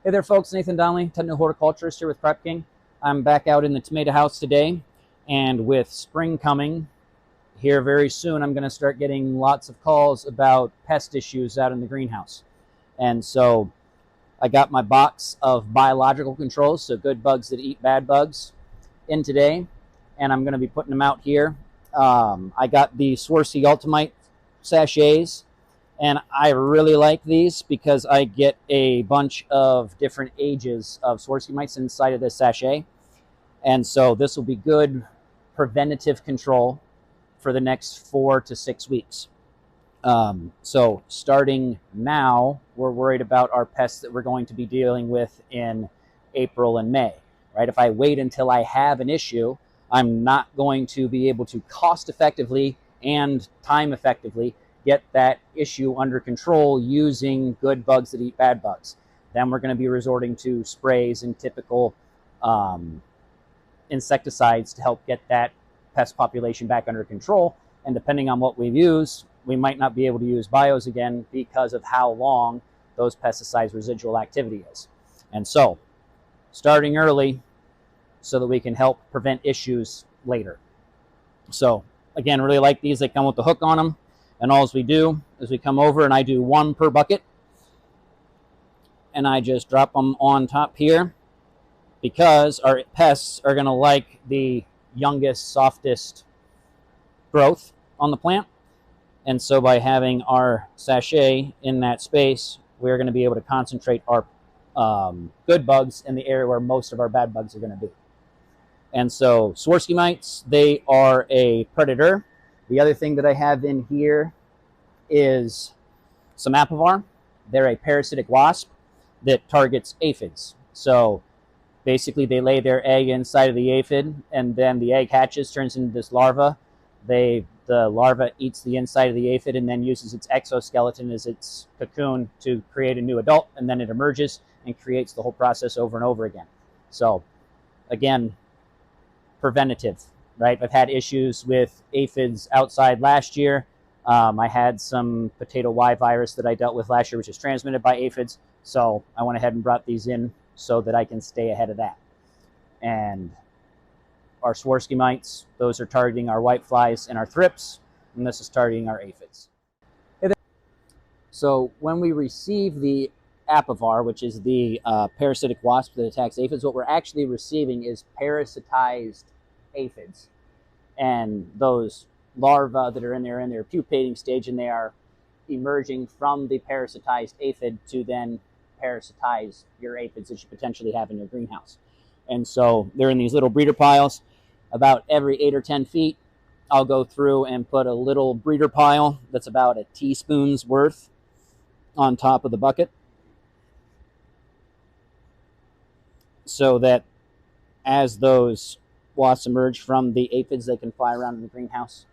Hey there folks, Nathan Donnelly, technical horticulturist here with CropKing. I'm back out in the tomato house today, and with spring coming here very soon, I'm going to start getting lots of calls about pest issues out in the greenhouse. And so I got my box of biological controls, so good bugs that eat bad bugs, in today, and I'm going to be putting them out here. I got the Swarovski Ultimate sachets, and I really like these because I get a bunch of different ages of Swarovski mites inside of this sachet. And so this will be good preventative control for the next 4 to 6 weeks. So starting now, we're worried about our pests that we're going to be dealing with in April and May, right? If I wait until I have an issue, I'm not going to be able to cost effectively and time effectively get that issue under control using good bugs that eat bad bugs. Then we're going to be resorting to sprays and typical insecticides to help get that pest population back under control. And depending on what we use, we might not be able to use bios again because of how long those pesticides residual activity is. And so starting early so that we can help prevent issues later. So again, really like these. They come with the hook on them. And all we do is we come over and I do 1 per bucket. And I just drop them on top here because our pests are going to like the youngest, softest growth on the plant. And so by having our sachet in that space, we're going to be able to concentrate our good bugs in the area where most of our bad bugs are going to be. And so Swarovski mites, they are a predator. The other thing that I have in here is some apivar. They're a parasitic wasp that targets aphids. So basically they lay their egg inside of the aphid, and then the egg hatches, turns into this larva. The larva eats the inside of the aphid and then uses its exoskeleton as its cocoon to create a new adult, and then it emerges and creates the whole process over and over again. So again, preventative. Right, I've had issues with aphids outside last year. I had some potato Y virus that I dealt with last year, which is transmitted by aphids. So I went ahead and brought these in so that I can stay ahead of that. And our Swarovski mites, those are targeting our whiteflies and our thrips, and this is targeting our aphids. So when we receive the apivar, which is the parasitic wasp that attacks aphids, what we're actually receiving is parasitized aphids, and those larvae that are in their pupating stage, and they are emerging from the parasitized aphid to then parasitize your aphids that you potentially have in your greenhouse. And so they're in these little breeder piles. About every 8 or 10 feet, I'll go through and put a little breeder pile that's about a teaspoon's worth on top of the bucket, so that as those wasps emerge from the aphids, they can fly around in the greenhouse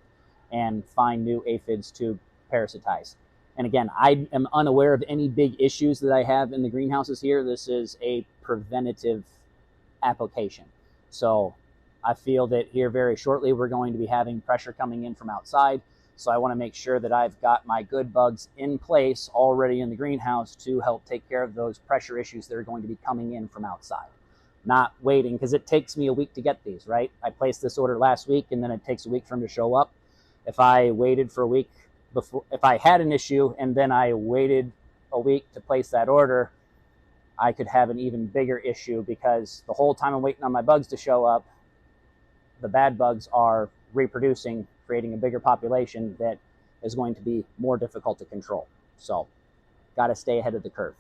and find new aphids to parasitize. And again, I am unaware of any big issues that I have in the greenhouses here. This is a preventative application. So I feel that here very shortly we're going to be having pressure coming in from outside. So I want to make sure that I've got my good bugs in place already in the greenhouse to help take care of those pressure issues that are going to be coming in from outside. Not waiting, because it takes me a week to get these, right? I placed this order last week, and then it takes a week for them to show up. If I waited for a week before, if I had an issue and then I waited a week to place that order, I could have an even bigger issue, because the whole time I'm waiting on my bugs to show up, the bad bugs are reproducing, creating a bigger population that is going to be more difficult to control. So, got to stay ahead of the curve.